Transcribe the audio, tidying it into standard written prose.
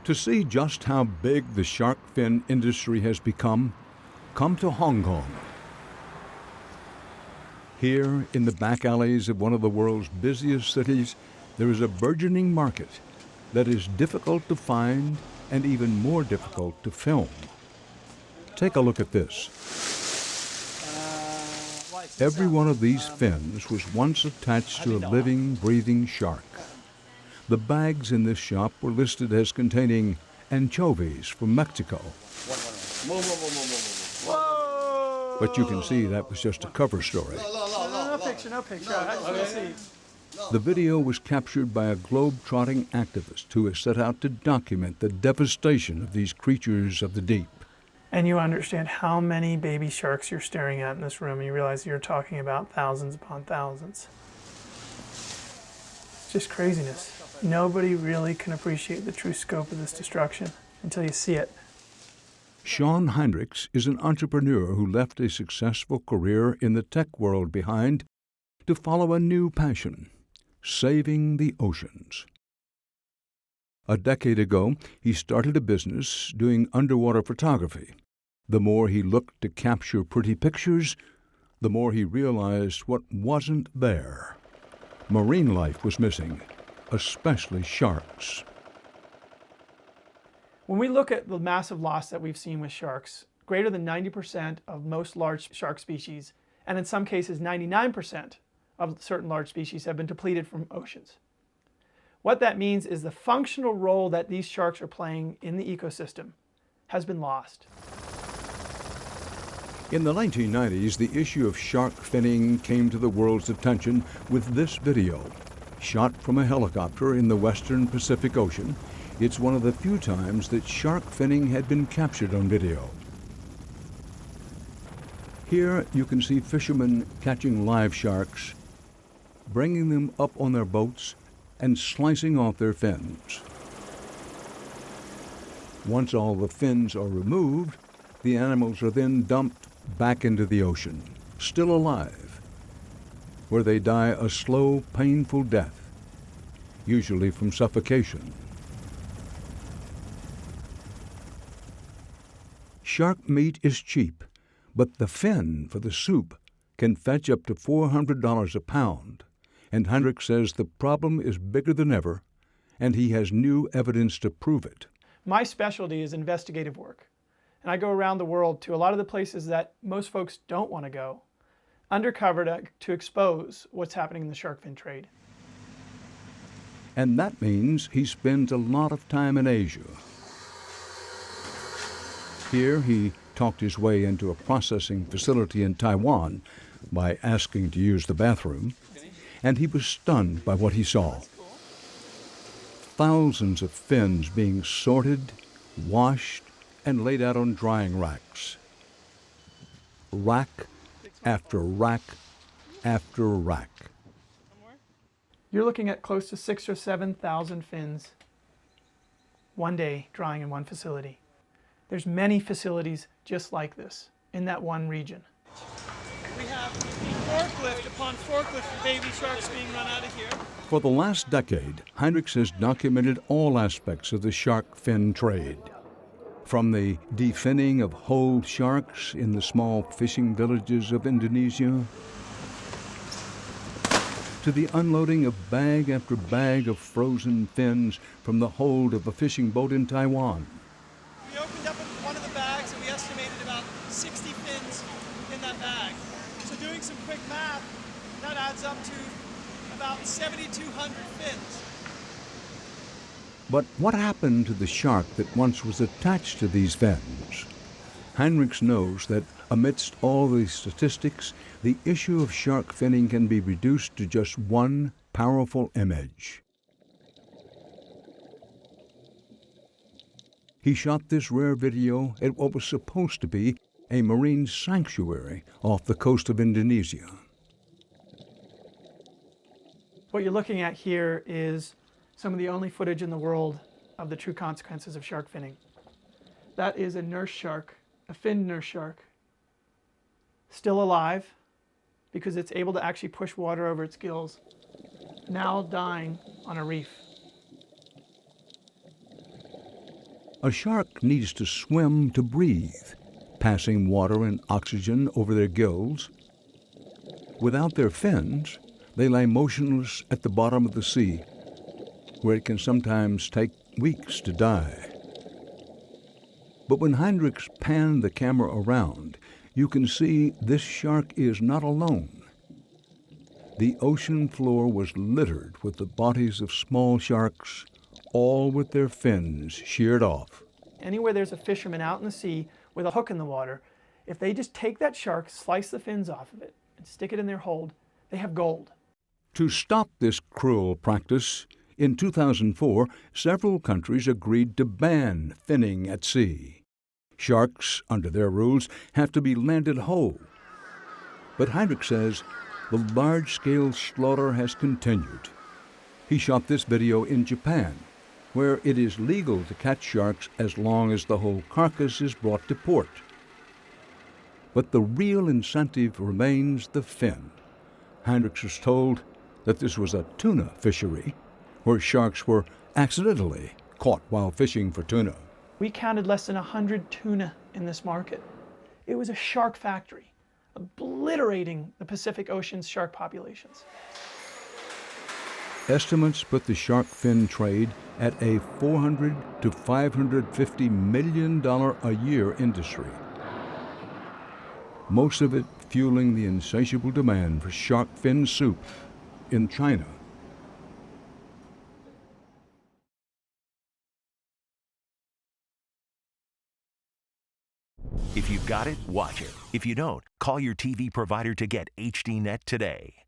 To see just how big the shark fin industry has become, come to Hong Kong. Here, in the back alleys of one of the world's busiest cities, there is a burgeoning market that is difficult to find and even more difficult to film. Take a look at this. Every one of these fins was once attached to a living, breathing shark. The bags in this shop were listed as containing anchovies from Mexico. But you can see that was just a cover story. No picture. Okay. The video was captured by a globe-trotting activist who has set out to document the devastation of these creatures of the deep. And you understand how many baby sharks you're staring at in this room, and you realize you're talking about thousands upon thousands. It's just craziness. Nobody really can appreciate the true scope of this destruction until you see it. Sean Heinrichs is an entrepreneur who left a successful career in the tech world behind to follow a new passion: saving the oceans. A decade ago, he started a business doing underwater photography. The more he looked to capture pretty pictures, the more he realized what wasn't there. Marine life was missing, especially sharks. When we look at the massive loss that we've seen with sharks, greater than 90% of most large shark species, and in some cases 99% of certain large species, have been depleted from oceans. What that means is the functional role that these sharks are playing in the ecosystem has been lost. In the 1990s, the issue of shark finning came to the world's attention with this video. Shot from a helicopter in the western Pacific Ocean, it's one of the few times that shark finning had been captured on video. Here you can see fishermen catching live sharks, bringing them up on their boats, and slicing off their fins. Once all the fins are removed, the animals are then dumped back into the ocean, still alive, where they die a slow, painful death, usually from suffocation. Shark meat is cheap, but the fin for the soup can fetch up to $400 a pound, and Heinrich says the problem is bigger than ever, and he has new evidence to prove it. My specialty is investigative work, and I go around the world to a lot of the places that most folks don't want to go, undercover to expose what's happening in the shark fin trade. And that means he spends a lot of time in Asia. Here he talked his way into a processing facility in Taiwan by asking to use the bathroom, and he was stunned by what he saw. Thousands of fins being sorted, washed, and laid out on drying racks. Rack after rack after rack. You're looking at close to 6,000 or 7,000 fins one day drying in one facility. There's many facilities just like this in that one region. We have forklift upon forklift for baby sharks being run out of here. For the last decade, Heinrichs has documented all aspects of the shark fin trade. From the definning of whole sharks in the small fishing villages of Indonesia, to the unloading of bag after bag of frozen fins from the hold of a fishing boat in Taiwan. We opened up one of the bags and we estimated about 60 fins in that bag. So doing some quick math, that adds up to about 7,200 fins. But what happened to the shark that once was attached to these fins? Heinrichs knows that amidst all these statistics, the issue of shark finning can be reduced to just one powerful image. He shot this rare video at what was supposed to be a marine sanctuary off the coast of Indonesia. What you're looking at here is some of the only footage in the world of the true consequences of shark finning. That is a nurse shark, a finned nurse shark, still alive because it's able to actually push water over its gills, now dying on a reef. A shark needs to swim to breathe, passing water and oxygen over their gills. Without their fins, they lie motionless at the bottom of the sea, where it can sometimes take weeks to die. But when Heinrichs panned the camera around, you can see this shark is not alone. The ocean floor was littered with the bodies of small sharks, all with their fins sheared off. Anywhere there's a fisherman out in the sea with a hook in the water, if they just take that shark, slice the fins off of it, and stick it in their hold, they have gold. To stop this cruel practice, in 2004, several countries agreed to ban finning at sea. Sharks, under their rules, have to be landed whole. But Heinrich says the large-scale slaughter has continued. He shot this video in Japan, where it is legal to catch sharks as long as the whole carcass is brought to port. But the real incentive remains the fin. Heinrich was told that this was a tuna fishery, where sharks were accidentally caught while fishing for tuna. We counted less than 100 tuna in this market. It was a shark factory, obliterating the Pacific Ocean's shark populations. Estimates put the shark fin trade at a $400 to $550 million a year industry, most of it fueling the insatiable demand for shark fin soup in China. If you've got it, watch it. If you don't, call your TV provider to get HDNet today.